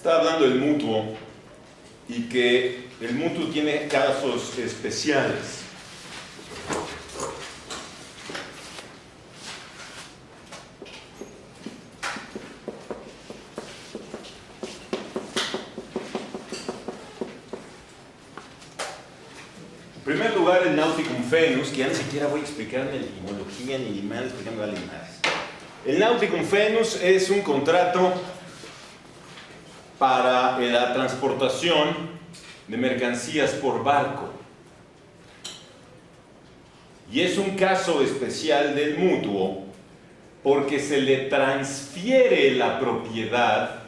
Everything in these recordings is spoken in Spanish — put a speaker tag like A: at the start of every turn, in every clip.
A: Estaba hablando del mutuo y que el mutuo tiene casos especiales. En primer lugar, el Nauticum Fenus, que ya ni siquiera voy a explicar ni la etimología ni más, porque me vale más. El Nauticum Fenus es un contrato para la transportación de mercancías por barco. Y es un caso especial del mutuo porque se le transfiere la propiedad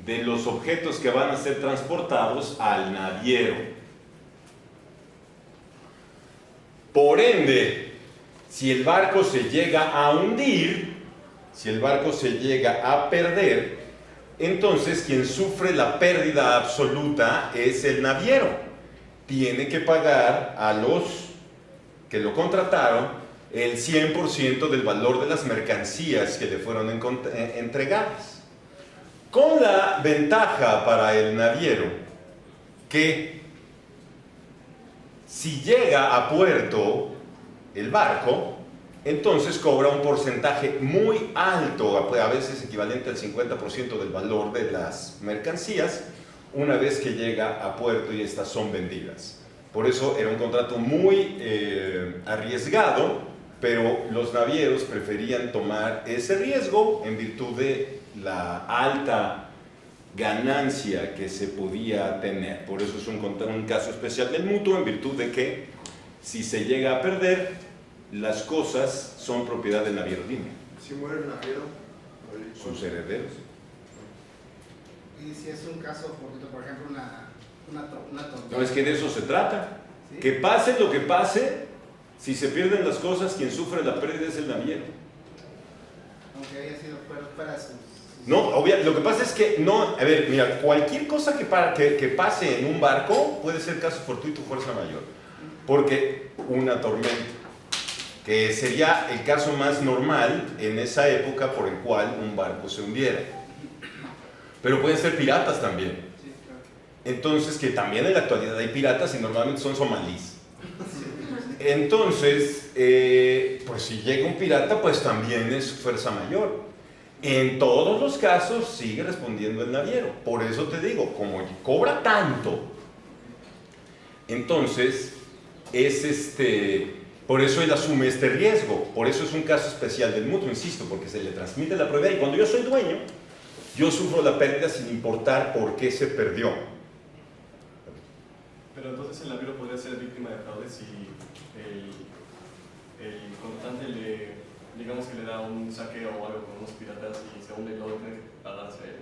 A: de los objetos que van a ser transportados al naviero. Por ende, si el barco se llega a hundir, si el barco se llega a perder, entonces quien sufre la pérdida absoluta es el naviero. Tiene que pagar a los que lo contrataron el 100% del valor de las mercancías que le fueron entregadas. Con la ventaja para el naviero que si llega a puerto el barco, entonces cobra un porcentaje muy alto, a veces equivalente al 50% del valor de las mercancías, una vez que llega a puerto y estas son vendidas. Por eso era un contrato muy arriesgado, pero los navieros preferían tomar ese riesgo en virtud de la alta ganancia que se podía tener. Por eso es un caso especial del mutuo, en virtud de que si se llega a perder, las cosas son propiedad del naviero. Dime.
B: Si muere el naviero,
A: Sus herederos.
C: Y si es un caso, por ejemplo, una tormenta.
A: No, es que de eso se trata.
C: ¿Sí?
A: Que pase lo que pase, si se pierden las cosas, quien sufre la pérdida es el naviero.
C: Aunque haya sido fuera sus...
A: No, lo que pasa es que no, a ver, mira, cualquier cosa que pase en un barco puede ser caso fortuito, fuerza mayor. Porque una tormenta, que sería el caso más normal en esa época por el cual un barco se hundiera. Pero pueden ser piratas también.
C: Sí, claro.
A: Entonces, que también en la actualidad hay piratas y normalmente son somalíes. Entonces, pues si llega un pirata, pues también es fuerza mayor. En todos los casos sigue respondiendo el naviero. Por eso te digo, como cobra tanto, entonces por eso él asume este riesgo. Por eso es un caso especial del mutuo, insisto, porque se le transmite la propiedad y cuando yo soy dueño, yo sufro la pérdida sin importar por qué se perdió.
D: Pero entonces el naviero podría ser víctima de fraude si el contratante digamos que le da un saqueo o algo con unos piratas y se hunde y luego tiene que pagarse a él.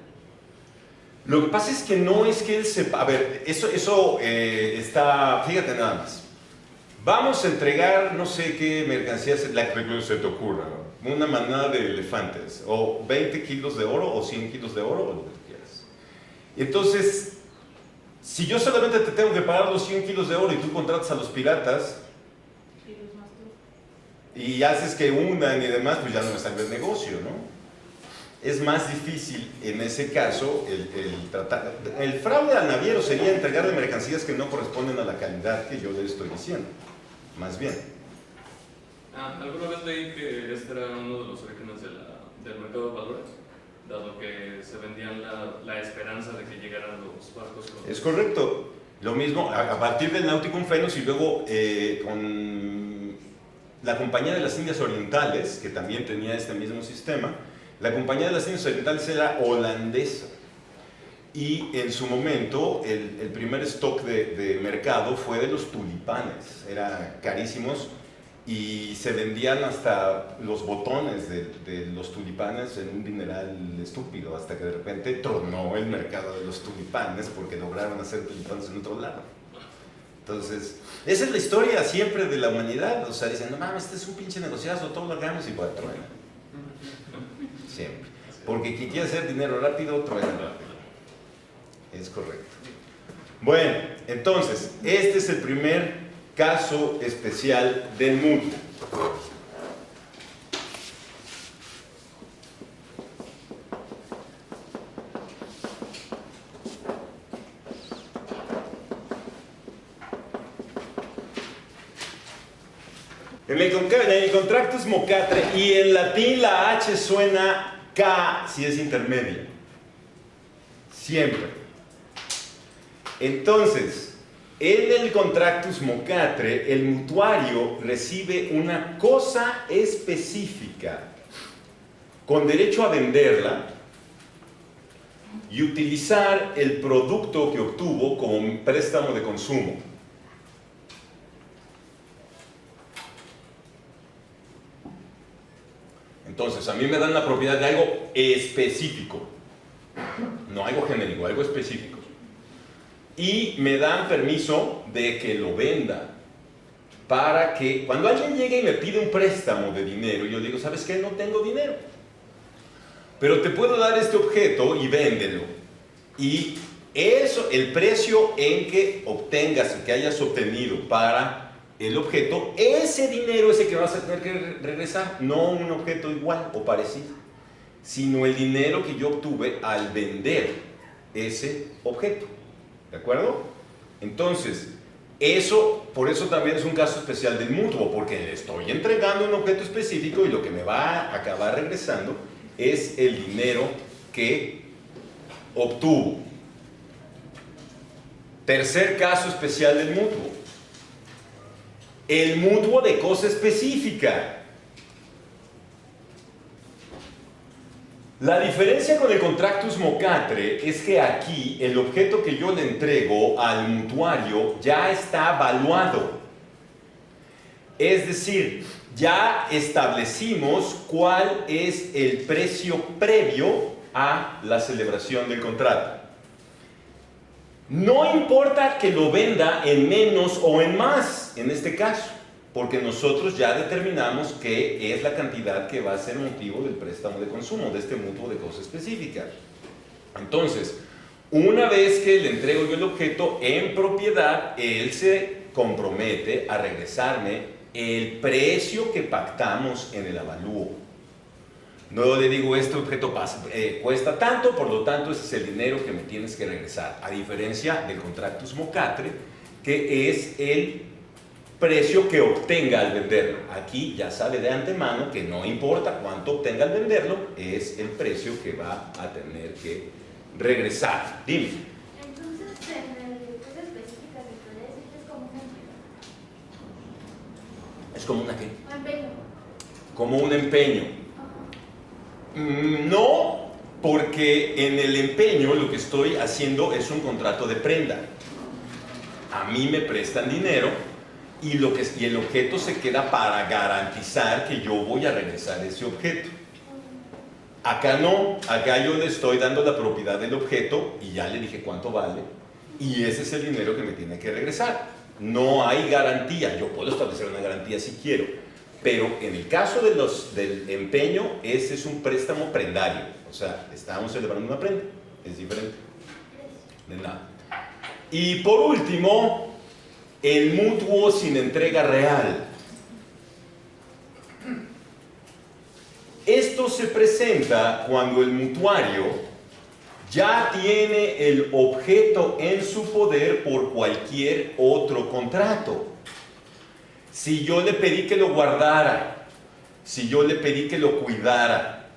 A: Lo que pasa es que no es que él sepa. A ver, eso está. Fíjate nada más. Vamos a entregar no sé qué mercancías, la que se te ocurra, ¿no? Una manada de elefantes, o 20 kilos de oro, o 100 kilos de oro, o lo que quieras. Entonces, si yo solamente te tengo que pagar los 100 kilos de oro y tú contratas a los piratas y haces que hundan y demás, pues ya no me sale el negocio, ¿no? Es más difícil en ese caso el tratar. El fraude al naviero sería entregarle mercancías que no corresponden a la calidad que yo le estoy diciendo, más bien.
E: Alguna vez leí que este era uno de los orígenes del mercado de valores, dado que se vendían la esperanza de que llegaran los barcos.
A: Es correcto. Lo mismo a partir del Nauticum Fenus y luego con la Compañía de las Indias Orientales, que también tenía este mismo sistema. La Compañía de las Indias Orientales era holandesa y en su momento el primer stock de mercado fue de los tulipanes, eran carísimos y se vendían hasta los botones de los tulipanes en un dineral estúpido, hasta que de repente tronó el mercado de los tulipanes porque lograron hacer tulipanes en otro lado. Entonces, esa es la historia siempre de la humanidad, o sea, dicen, no mames, este es un pinche negociazo, todo lo hagamos y pues truena. Siempre. Porque quien quiere hacer dinero rápido, truena rápido. Es correcto. Bueno, entonces, este es el primer caso especial del mutuo. En el contractus mocatre, y en latín la H suena K si es intermedia. Siempre. Entonces, en el contractus mocatre, el mutuario recibe una cosa específica con derecho a venderla y utilizar el producto que obtuvo como un préstamo de consumo. Entonces, a mí me dan la propiedad de algo específico, no algo genérico, algo específico. Y me dan permiso de que lo venda, para que cuando alguien llegue y me pide un préstamo de dinero, yo digo, ¿sabes qué? No tengo dinero, pero te puedo dar este objeto y véndelo. Y eso, el precio en que obtengas, que hayas obtenido para el objeto, ese dinero es el que vas a tener que regresar, no un objeto igual o parecido, sino el dinero que yo obtuve al vender ese objeto. ¿De acuerdo? Entonces, por eso también es un caso especial del mutuo, porque le estoy entregando un objeto específico y lo que me va a acabar regresando es el dinero que obtuvo. Tercer caso especial del mutuo. El mutuo de cosa específica. La diferencia con el contractus mocatre es que aquí el objeto que yo le entrego al mutuario ya está valuado. Es decir, ya establecimos cuál es el precio previo a la celebración del contrato. No importa que lo venda en menos o en más, en este caso, porque nosotros ya determinamos qué es la cantidad que va a ser motivo del préstamo de consumo, de este mutuo de cosa específica. Entonces, una vez que le entrego yo el objeto en propiedad, él se compromete a regresarme el precio que pactamos en el avalúo. No le digo, este objeto cuesta tanto, por lo tanto ese es el dinero que me tienes que regresar, a diferencia del contractus mocatre, que es el precio que obtenga al venderlo. Aquí ya sabe de antemano que no importa cuánto obtenga al venderlo, es el precio que va a tener que regresar. Dime.
B: Entonces, en el cosa específica se puede decir que es como un empeño.
A: ¿Es como una qué?
B: Un empeño.
A: Como un empeño. No, porque en el empeño lo que estoy haciendo es un contrato de prenda. A mí me prestan dinero y el objeto se queda para garantizar que yo voy a regresar ese objeto. Acá no, acá yo le estoy dando la propiedad del objeto y ya le dije cuánto vale y ese es el dinero que me tiene que regresar. No hay garantía, yo puedo establecer una garantía si quiero, pero en el caso del empeño, ese es un préstamo prendario, o sea, estamos celebrando una prenda, es diferente, de nada. Y por último, el mutuo sin entrega real. Esto se presenta cuando el mutuario ya tiene el objeto en su poder por cualquier otro contrato. Si yo le pedí que lo guardara, si yo le pedí que lo cuidara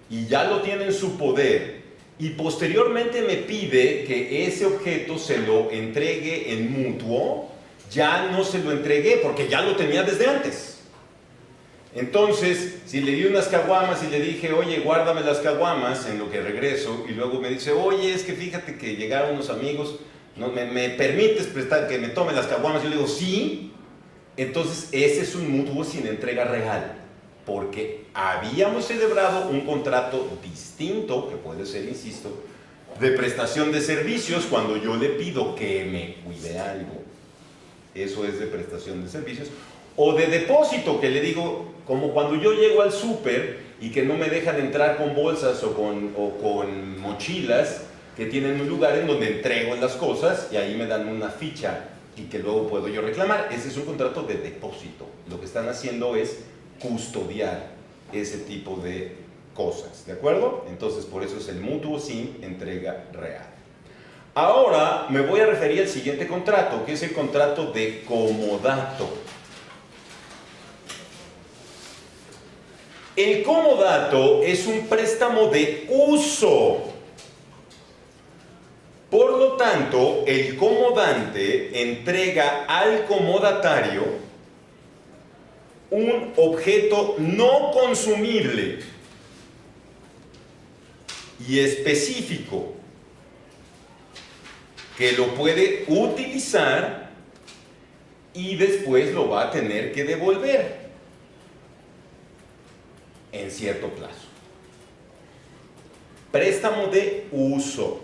A: y ya lo tiene en su poder y posteriormente me pide que ese objeto se lo entregue en mutuo, ya no se lo entregué porque ya lo tenía desde antes. Entonces, si le di unas caguamas y le dije, oye, guárdame las caguamas en lo que regreso, y luego me dice, oye, es que fíjate que llegaron unos amigos, ¿no? ¿Me permites prestar que me tome las caguamas? Yo le digo, sí. Entonces, ese es un mutuo sin entrega real, porque habíamos celebrado un contrato distinto, que puede ser, insisto, de prestación de servicios cuando yo le pido que me cuide algo. Eso es de prestación de servicios. O de depósito, que le digo, como cuando yo llego al súper y que no me dejan entrar con bolsas o con mochilas, que tienen un lugar en donde entrego las cosas y ahí me dan una ficha y que luego puedo yo reclamar. Ese es un contrato de depósito. Lo que están haciendo es custodiar ese tipo de cosas, ¿de acuerdo? Entonces, por eso es el mutuo sin entrega real. Ahora me voy a referir al siguiente contrato, que es el contrato de comodato. El comodato es un préstamo de uso. Por lo tanto, el comodante entrega al comodatario un objeto no consumible y específico que lo puede utilizar y después lo va a tener que devolver en cierto plazo. Préstamo de uso.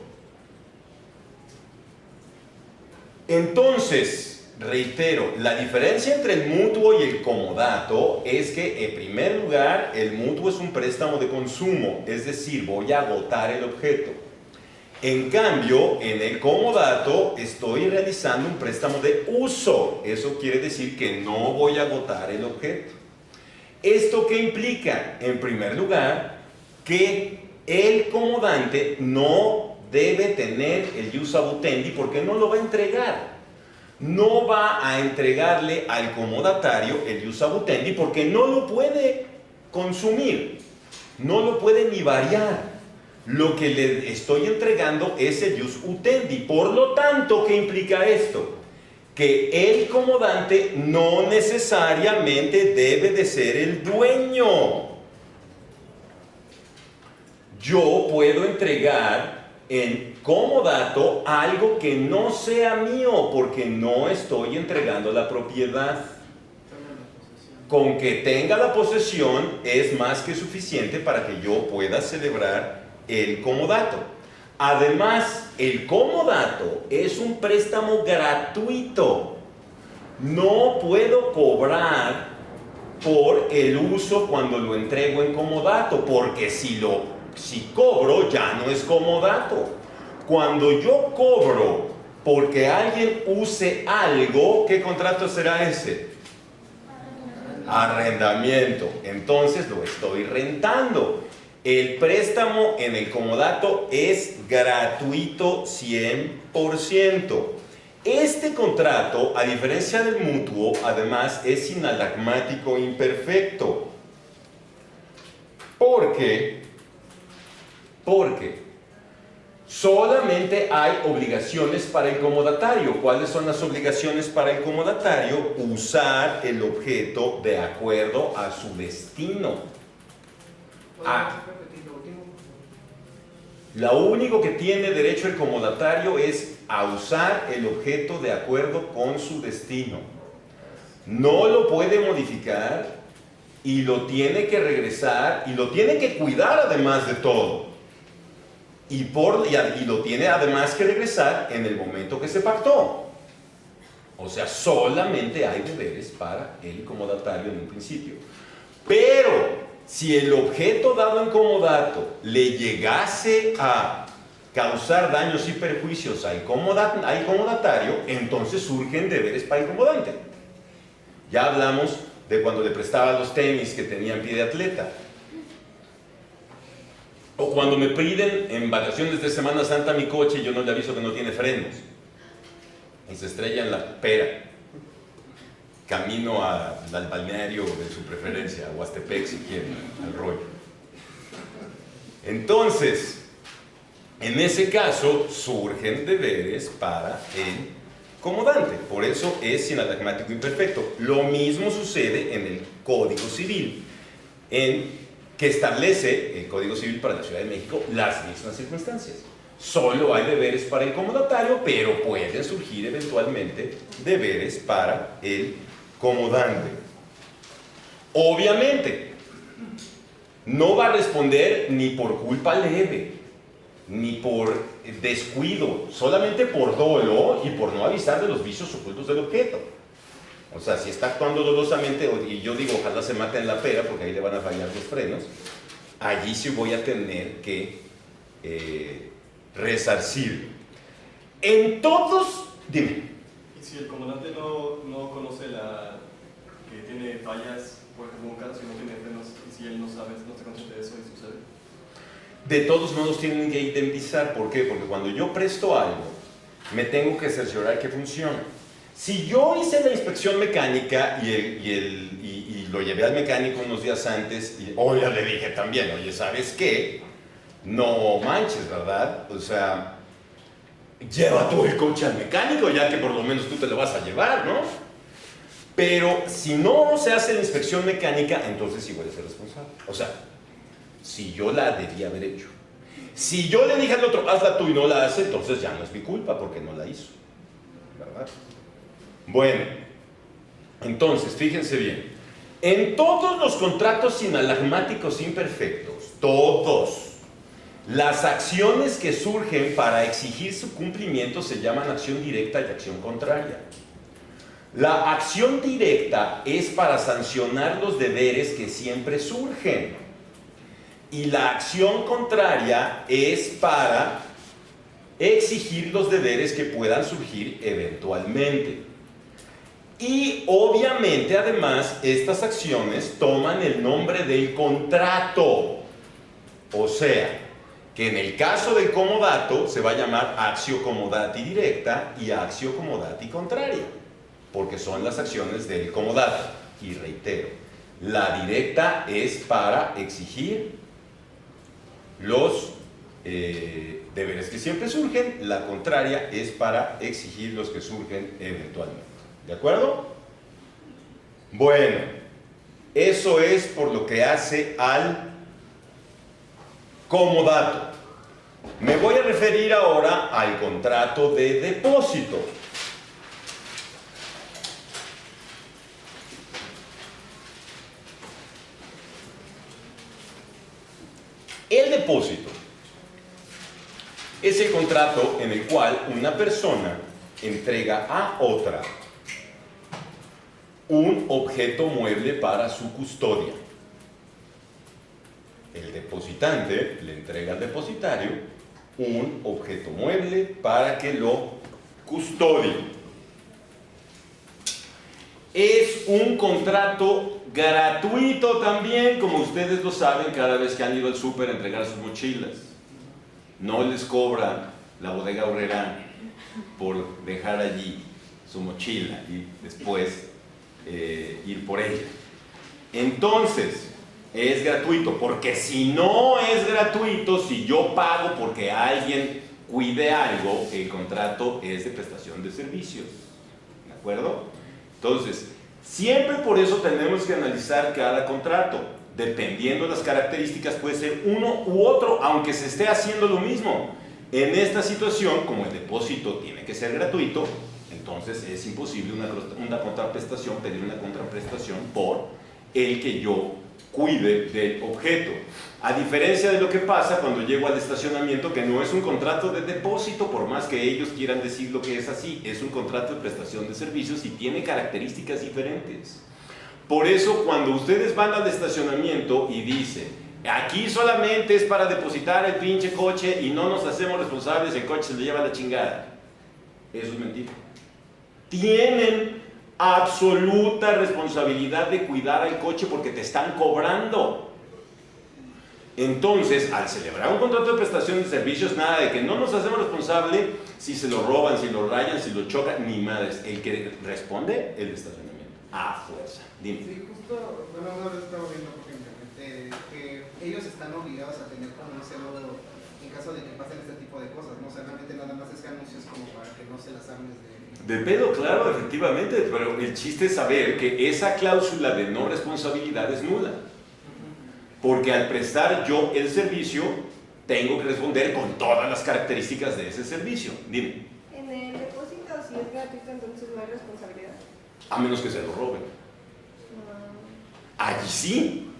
A: Entonces, reitero, la diferencia entre el mutuo y el comodato es que, en primer lugar, el mutuo es un préstamo de consumo, es decir, voy a agotar el objeto. En cambio, en el comodato estoy realizando un préstamo de uso. Eso quiere decir que no voy a agotar el objeto. ¿Esto qué implica? En primer lugar, que el comodante no debe tener el ius abutendi porque no lo va a entregar. No va a entregarle al comodatario el ius abutendi porque no lo puede consumir, no lo puede ni variar. Lo que le estoy entregando es el ius utendi. Por lo tanto, ¿qué implica esto? Que el comodante no necesariamente debe de ser el dueño. Yo puedo entregar en comodato algo que no sea mío porque no estoy entregando la propiedad. Con que tenga la posesión es más que suficiente para que yo pueda celebrar el comodato. Además, el comodato es un préstamo gratuito. No puedo cobrar por el uso cuando lo entrego en comodato, porque si cobro ya no es comodato. Cuando yo cobro porque alguien use algo, ¿qué contrato será ese? Arrendamiento. Entonces lo estoy rentando. El préstamo en el comodato es gratuito 100%. Este contrato, a diferencia del mutuo, además es sinalagmático imperfecto. ¿Por qué? Porque solamente hay obligaciones para el comodatario. ¿Cuáles son las obligaciones para el comodatario? Usar el objeto de acuerdo a su destino. Lo único que tiene derecho el comodatario es a usar el objeto de acuerdo con su destino. No lo puede modificar y lo tiene que regresar y lo tiene que cuidar además de todo. Y lo tiene además que regresar en el momento que se pactó. O sea, solamente hay deberes para el comodatario en un principio. Pero si el objeto dado en comodato le llegase a causar daños y perjuicios al comodatario, entonces surgen deberes para el comodante. Ya hablamos de cuando le prestaba los tenis que tenían pie de atleta. O cuando me piden en vacaciones de Semana Santa mi coche y yo no le aviso que no tiene frenos. Y se estrella en la pera. Camino al balneario de su preferencia, a Huastepec si quieren, al rollo. Entonces, en ese caso surgen deberes para el comodante. Por eso es sinalagmático imperfecto. Lo mismo sucede en el Código Civil, que establece el Código Civil para la Ciudad de México las mismas circunstancias. Solo hay deberes para el comodatario, pero pueden surgir eventualmente deberes para el comodante. Obviamente, no va a responder ni por culpa leve, ni por descuido, solamente por dolo y por no avisar de los vicios ocultos del objeto. O sea, si está actuando dolosamente, y yo digo, ojalá se mate en la pera, porque ahí le van a fallar los frenos, allí sí voy a tener que resarcir. En todos, dime.
D: Y si el comandante no conoce que tiene fallas, por ejemplo, un carro si no tiene frenos, y si él no sabe, no está consciente de eso y sucede.
A: De todos modos tienen que indemnizar. ¿Por qué? Porque cuando yo presto algo, me tengo que cerciorar que funciona. Si yo hice la inspección mecánica y lo llevé al mecánico unos días antes y ya le dije también, oye, ¿sabes qué? No manches, ¿verdad? O sea, lleva tú el coche al mecánico, ya que por lo menos tú te lo vas a llevar, ¿no? Pero si no se hace la inspección mecánica, entonces sí voy a ser responsable. O sea, si yo la debía haber hecho. Si yo le dije al otro, hazla tú y no la hace, entonces ya no es mi culpa porque no la hizo, ¿verdad? Bueno, entonces, fíjense bien. En todos los contratos inalarmáticos imperfectos, todos, las acciones que surgen para exigir su cumplimiento se llaman acción directa y acción contraria. La acción directa es para sancionar los deberes que siempre surgen. Y la acción contraria es para exigir los deberes que puedan surgir eventualmente. Y obviamente, además, estas acciones toman el nombre del contrato. O sea, que en el caso del comodato se va a llamar actio comodati directa y actio comodati contraria, porque son las acciones del comodato. Y reitero, la directa es para exigir los deberes que siempre surgen, la contraria es para exigir los que surgen eventualmente. ¿De acuerdo? Bueno, eso es por lo que hace al comodato. Me voy a referir ahora al contrato de depósito. El depósito es el contrato en el cual una persona entrega a otra un objeto mueble para su custodia. El depositante le entrega al depositario un objeto mueble para que lo custodie. Es un contrato gratuito también, como ustedes lo saben cada vez que han ido al súper a entregar sus mochilas. No les cobra la bodega Aurrerá por dejar allí su mochila y después ir por ella. Entonces, es gratuito, porque si no es gratuito, si yo pago porque alguien cuide algo, el contrato es de prestación de servicios. ¿De acuerdo? Entonces, siempre por eso tenemos que analizar cada contrato. Dependiendo de las características, puede ser uno u otro, aunque se esté haciendo lo mismo. En esta situación, como el depósito tiene que ser gratuito, entonces es imposible una contraprestación, pedir una contraprestación por el que yo cuide del objeto. A diferencia de lo que pasa cuando llego al estacionamiento, que no es un contrato de depósito, por más que ellos quieran decir lo que es así, es un contrato de prestación de servicios y tiene características diferentes. Por eso, cuando ustedes van al estacionamiento y dicen, aquí solamente es para depositar el pinche coche y no nos hacemos responsables, el coche se le lleva la chingada, eso es mentira. Tienen absoluta responsabilidad de cuidar al coche porque te están cobrando. Entonces, al celebrar un contrato de prestación de servicios, nada de que no nos hacemos responsables si se lo roban, si lo rayan, si lo chocan, ni madres. El que responde, el estacionamiento. A fuerza. Dime.
C: Sí, justo, bueno, una vez estaba viendo por internet que ellos están obligados a tener como un seguro en caso de que pasen este tipo de cosas, ¿no? O sea, realmente nada más es que anuncios como para que no se las armes
A: De pedo, claro, efectivamente, pero el chiste es saber que esa cláusula de no responsabilidad es nula. Porque al prestar yo el servicio, tengo que responder con todas las características de ese servicio. Dime.
B: En el depósito, si es gratuito, entonces no hay responsabilidad.
A: A menos que se lo roben. Allí sí.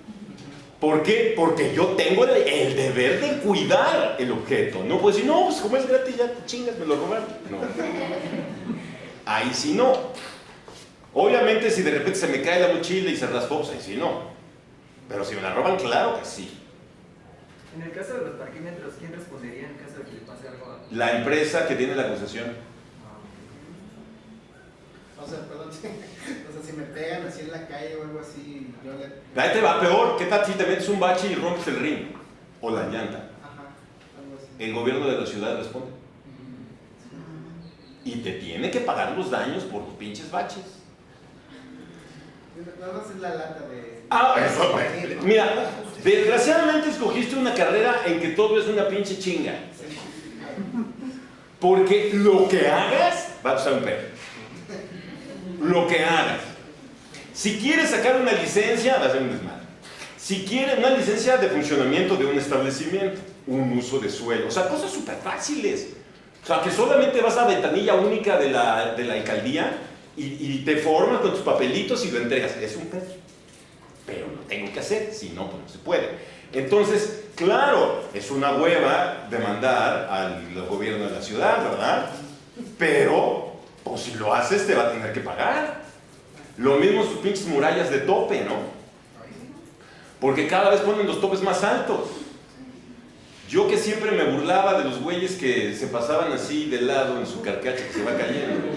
A: ¿Por qué? Porque yo tengo el deber de cuidar el objeto. No puedo decir, no, pues como es gratis, ya chingas, me lo robaron. No. Ahí sí no. Obviamente, si de repente se me cae la mochila y se raspó, pues ahí sí no. Pero si me la roban, claro que sí.
F: En el caso de los parquímetros, ¿quién respondería en caso de que le pase algo a...?
A: La empresa que tiene la concesión.
C: O sea, perdón, o sea, si me pegan así en la calle o algo así, yo le...
A: Ahí te va peor. ¿Qué tal si te metes un bache y rompes el ring? O la llanta.
C: Ajá, algo así.
A: El gobierno de la ciudad responde. Y te tiene que pagar los daños por los pinches baches.
C: Nada más es la lata de...
A: Eso, pues. Mira, desgraciadamente escogiste una carrera en que todo es una pinche chinga. Porque lo que hagas va a costar un perro. Lo que hagas. Si quieres sacar una licencia, va a ser un desmadre. Si quieres una licencia de funcionamiento de un establecimiento, un uso de suelo, o sea, cosas súper fáciles. O sea, que solamente vas a ventanilla única de la alcaldía y te formas con tus papelitos y lo entregas. Es un pedo. Pero lo tengo que hacer, si no, pues no se puede. Entonces, claro, es una hueva demandar al gobierno de la ciudad, ¿verdad? Pero, pues si lo haces, te va a tener que pagar. Lo mismo sus pinches murallas de tope, ¿no? Porque cada vez ponen los topes más altos. Yo que siempre me burlaba de los güeyes que se pasaban así de lado en su carcacha que se va cayendo.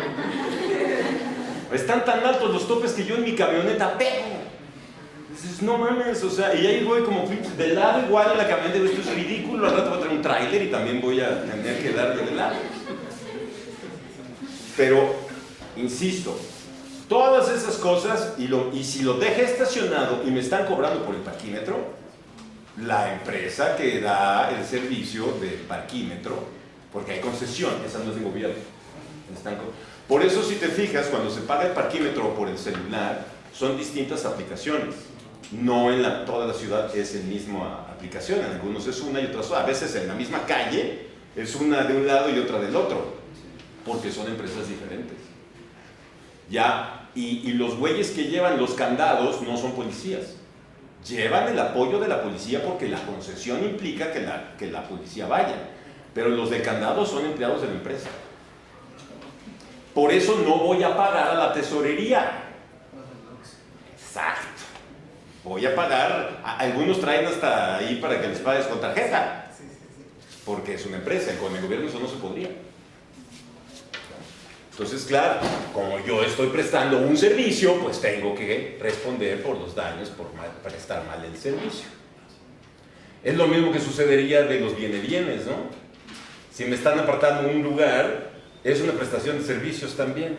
A: Están tan altos los topes que yo en mi camioneta pego. Dices, no mames, o sea, y ahí voy como de lado igual en la camioneta, digo, esto es ridículo, al rato voy a traer un tráiler y también voy a tener que darle de lado. Pero, insisto, todas esas cosas, y si lo deja estacionado y me están cobrando por el parquímetro, la empresa que da el servicio del parquímetro, porque hay concesión, esa no es de gobierno. Por eso si te fijas, cuando se paga el parquímetro por el celular, son distintas aplicaciones. No en toda la ciudad es la misma aplicación, en algunos es una y otras otra. A veces en la misma calle es una de un lado y otra del otro, porque son empresas diferentes. Ya, y los güeyes que llevan los candados no son policías. Llevan el apoyo de la policía porque la concesión implica que la policía vaya. Pero los de candados son empleados de la empresa. Por eso no voy a pagar a la tesorería. Exacto. Voy a pagar, algunos traen hasta ahí para que les pagues con tarjeta. Porque es una empresa, con el gobierno eso no se podría. Entonces, claro, como yo estoy prestando un servicio, pues tengo que responder por los daños por prestar mal el servicio. Es lo mismo que sucedería de los bienes, ¿no? Si me están apartando un lugar, es una prestación de servicios también.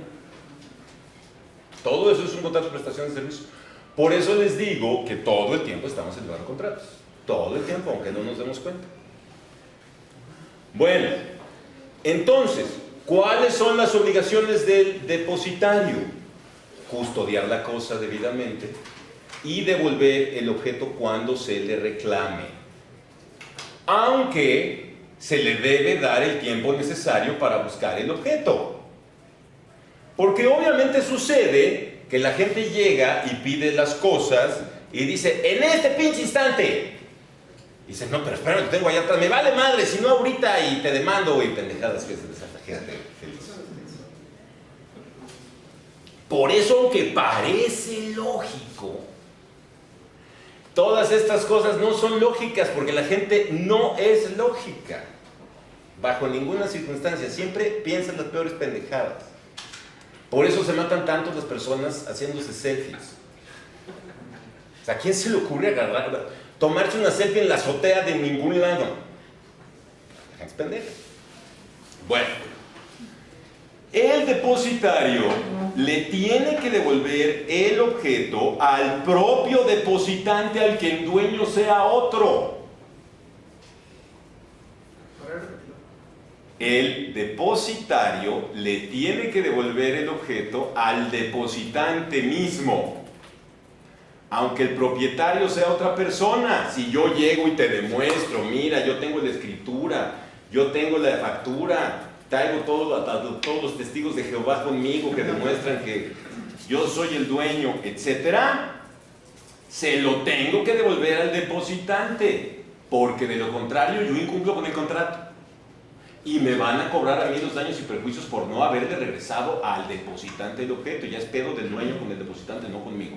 A: Todo eso es un contrato de prestación de servicios. Por eso les digo que todo el tiempo estamos celebrando contratos. Todo el tiempo, aunque no nos demos cuenta. Bueno, entonces, ¿cuáles son las obligaciones del depositario? Custodiar la cosa debidamente y devolver el objeto cuando se le reclame. Aunque se le debe dar el tiempo necesario para buscar el objeto. Porque obviamente sucede que la gente llega y pide las cosas y dice, en este pinche instante. Y dice, no, pero espera, lo tengo allá atrás, me vale madre, si no ahorita y te demando y pendejadas que se les hace la gente feliz. Por eso, aunque parece lógico, todas estas cosas no son lógicas porque la gente no es lógica. Bajo ninguna circunstancia, siempre piensa en las peores pendejadas. Por eso se matan tanto las personas haciéndose selfies. O sea, ¿a quién se le ocurre tomarse una selfie en la azotea de ningún lado? Es pendejo. Bueno, el depositario le tiene que devolver el objeto al propio depositante, al que el dueño sea otro. El depositario le tiene que devolver el objeto al depositante mismo, aunque el propietario sea otra persona. Si yo llego y te demuestro, mira, yo tengo la escritura, yo tengo la factura, traigo todos los testigos de Jehová conmigo que demuestran que yo soy el dueño, etcétera, se lo tengo que devolver al depositante, porque de lo contrario yo incumplo con el contrato. Y me van a cobrar a mí los daños y perjuicios por no haberle regresado al depositante el objeto. Ya es pedo del dueño con el depositante, no conmigo.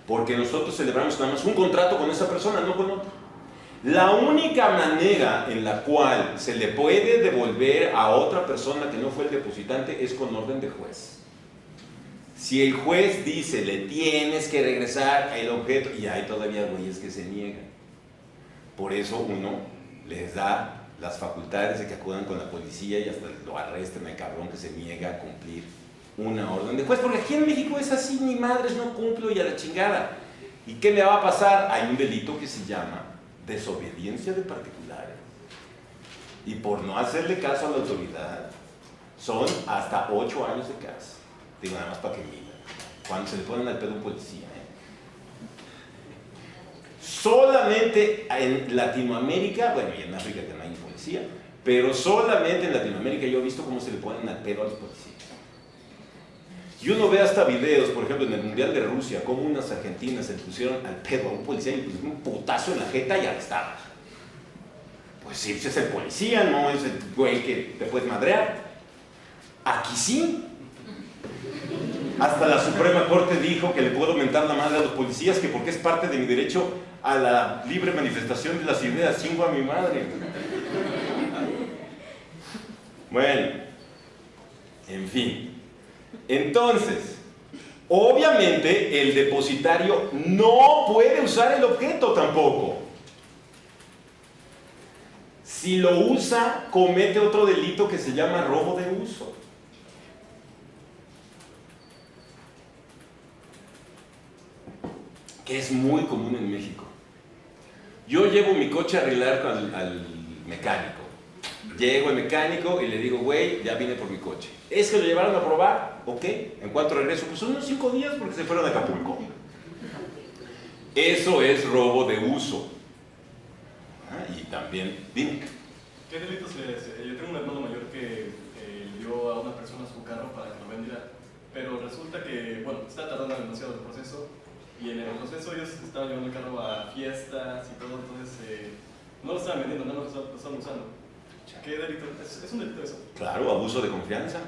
A: Porque nosotros celebramos nada más un contrato con esa persona, no con otro. La única manera en la cual se le puede devolver a otra persona que no fue el depositante es con orden de juez. Si el juez dice, le tienes que regresar el objeto, y hay todavía güeyes que se niegan. Por eso uno les da las facultades de que acudan con la policía y hasta lo arresten al cabrón que se niega a cumplir una orden de juez, porque aquí en México es así, ni madres, no cumplo y a la chingada. ¿Y qué me va a pasar? Hay un delito que se llama desobediencia de particulares. Y por no hacerle caso a la autoridad, son hasta 8 años de cárcel. Digo, nada más para que miren. Cuando se le ponen al pedo a un policía. Solamente en Latinoamérica, bueno, y en África que no hay policía, pero solamente en Latinoamérica yo he visto cómo se le ponen al pedo a los policías. Y uno ve hasta videos, por ejemplo, en el Mundial de Rusia, cómo unas argentinas se le pusieron al pedo a un policía y le pusieron un putazo en la jeta y arrestaron. Pues sí, es el policía, no es el güey que te puedes madrear. Aquí sí. Hasta la Suprema Corte dijo que le puedo mentar la madre a los policías, que porque es parte de mi derecho a la libre manifestación de las ideas. Chingo a mi madre. Bueno, en fin. Entonces, obviamente el depositario no puede usar el objeto tampoco. Si lo usa, comete otro delito que se llama robo de uso. Que es muy común en México. Yo llevo mi coche a arreglar al mecánico. Llego al mecánico y le digo, güey, ya vine por mi coche. ¿Es que lo llevaron a probar? ¿Ok? ¿En cuánto regreso? Pues son unos 5 días porque se fueron a Acapulco. Eso es robo de uso. Y también, dime.
D: ¿Qué delitos yo tengo un hermano mayor que dio a una persona su carro para que lo vendiera, pero resulta que, bueno, está tardando demasiado el proceso y en el proceso ellos estaban llevando el carro a fiestas y todo, entonces no lo estaban vendiendo, no lo estaban usando. ¿Qué delito? ¿Es un delito eso?
A: Claro, abuso de confianza.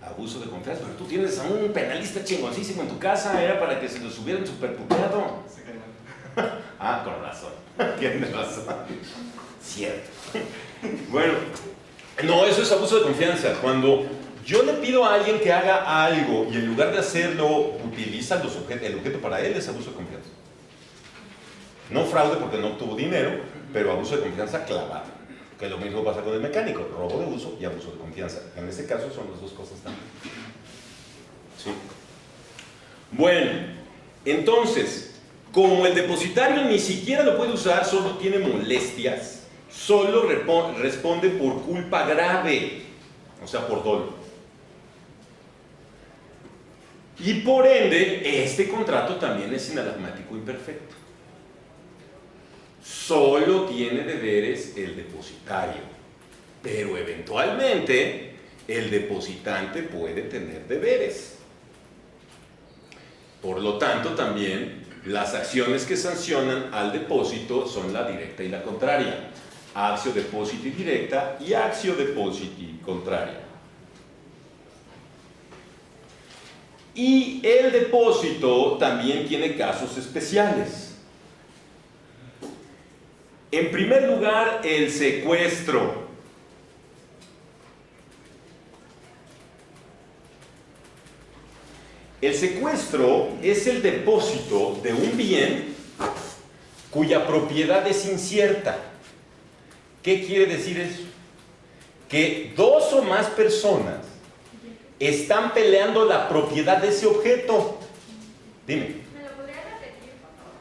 A: Abuso de confianza. Pero tú tienes a un penalista chingoncísimo en tu casa, era para que se los hubieran superputeado.
D: Se cae mal.
A: Ah, con razón. Tienes razón. Cierto. Bueno, no, eso es abuso de confianza. Cuando yo le pido a alguien que haga algo y en lugar de hacerlo utiliza el objeto para él, es abuso de confianza. No fraude porque no obtuvo dinero, pero abuso de confianza clavado. Que lo mismo pasa con el mecánico, robo de uso y abuso de confianza. En este caso son las dos cosas también. ¿Sí? Bueno, entonces, como el depositario ni siquiera lo puede usar, solo tiene molestias, solo responde por culpa grave, o sea, por dolo. Y por ende, este contrato también es inalagmático imperfecto. Solo tiene deberes el depositario, pero eventualmente el depositante puede tener deberes. Por lo tanto, también las acciones que sancionan al depósito son la directa y la contraria. Actio depositi directa y actio depositi contraria. Y el depósito también tiene casos especiales. En primer lugar, el secuestro. El secuestro es el depósito de un bien cuya propiedad es incierta. ¿Qué quiere decir eso? Que 2 o más personas están peleando la propiedad de ese objeto. Dime.
B: ¿Me lo podría repetir, por favor?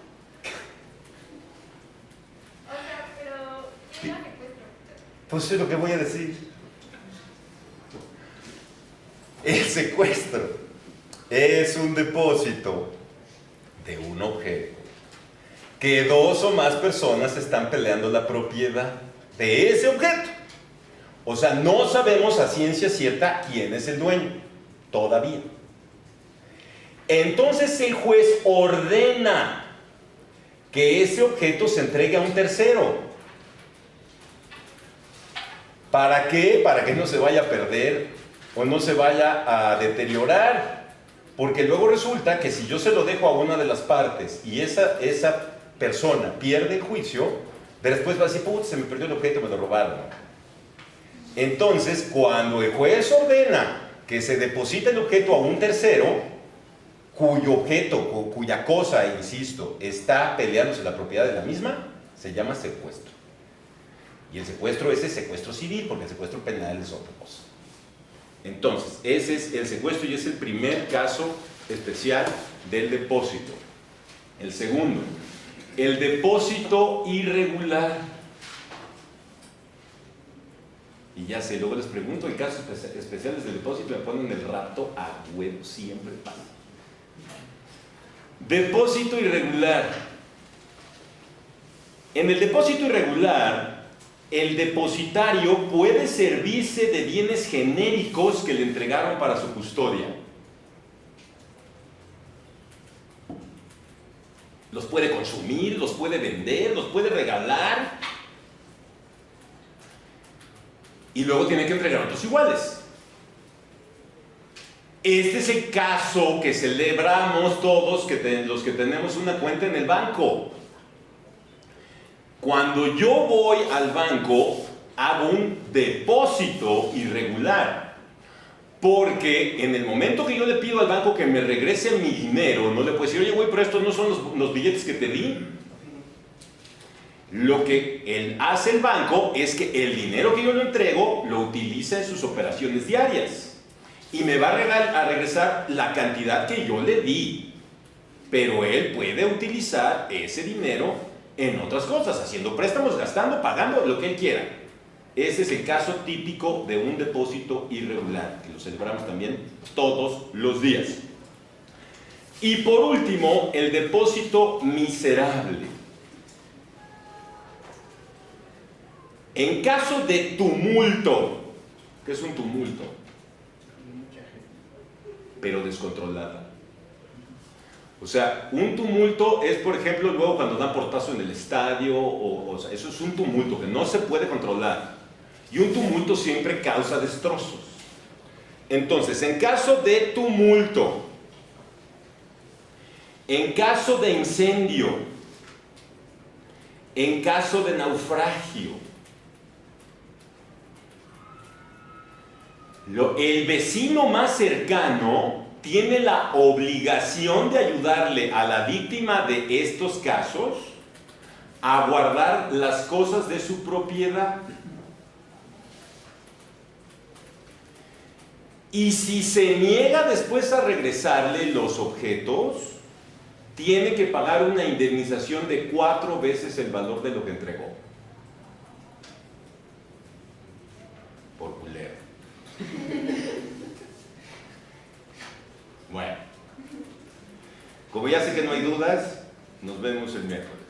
B: O sea, pero ¿qué es lo que secuestro?
A: Pues es lo que voy a decir. El secuestro es un depósito de un objeto que 2 o más personas están peleando la propiedad de ese objeto. O sea, no sabemos a ciencia cierta quién es el dueño, todavía. Entonces el juez ordena que ese objeto se entregue a un tercero. ¿Para qué? Para que no se vaya a perder o no se vaya a deteriorar. Porque luego resulta que si yo se lo dejo a una de las partes y esa persona pierde el juicio, después va a decir, putz, se me perdió el objeto, me lo robaron. Entonces, cuando el juez ordena que se deposite el objeto a un tercero, cuyo objeto, cuya cosa, insisto, está peleándose la propiedad de la misma, se llama secuestro. Y el secuestro es el secuestro civil, porque el secuestro penal es otra cosa. Entonces, ese es el secuestro y es el primer caso especial del depósito. El segundo, el depósito irregular. Y ya sé, luego les pregunto, en casos especiales del depósito me ponen el rato a huevo, siempre pasa. Depósito irregular. En el depósito irregular, el depositario puede servirse de bienes genéricos que le entregaron para su custodia. Los puede consumir, los puede vender, los puede regalar. Y luego tiene que entregar otros iguales. Este es el caso que celebramos todos los que tenemos una cuenta en el banco. Cuando yo voy al banco, hago un depósito irregular. Porque en el momento que yo le pido al banco que me regrese mi dinero, no le puedo decir, oye, güey, pero estos no son los billetes que te di. Lo que hace el banco es que el dinero que yo le entrego lo utiliza en sus operaciones diarias. Y me va a regresar la cantidad que yo le di. Pero él puede utilizar ese dinero en otras cosas, haciendo préstamos, gastando, pagando, lo que él quiera. Ese es el caso típico de un depósito irregular, que lo celebramos también todos los días. Y por último, el depósito miserable. En caso de tumulto, ¿qué es un tumulto? Pero descontrolada. O sea, un tumulto es, por ejemplo, luego cuando dan portazo en el estadio, o sea, eso es un tumulto que no se puede controlar. Y un tumulto siempre causa destrozos. Entonces, en caso de tumulto, en caso de incendio, en caso de naufragio, el vecino más cercano tiene la obligación de ayudarle a la víctima de estos casos a guardar las cosas de su propiedad. Y si se niega después a regresarle los objetos, tiene que pagar una indemnización de 4 veces el valor de lo que entregó. Por culero. Bueno, como ya sé que no hay dudas, nos vemos el miércoles.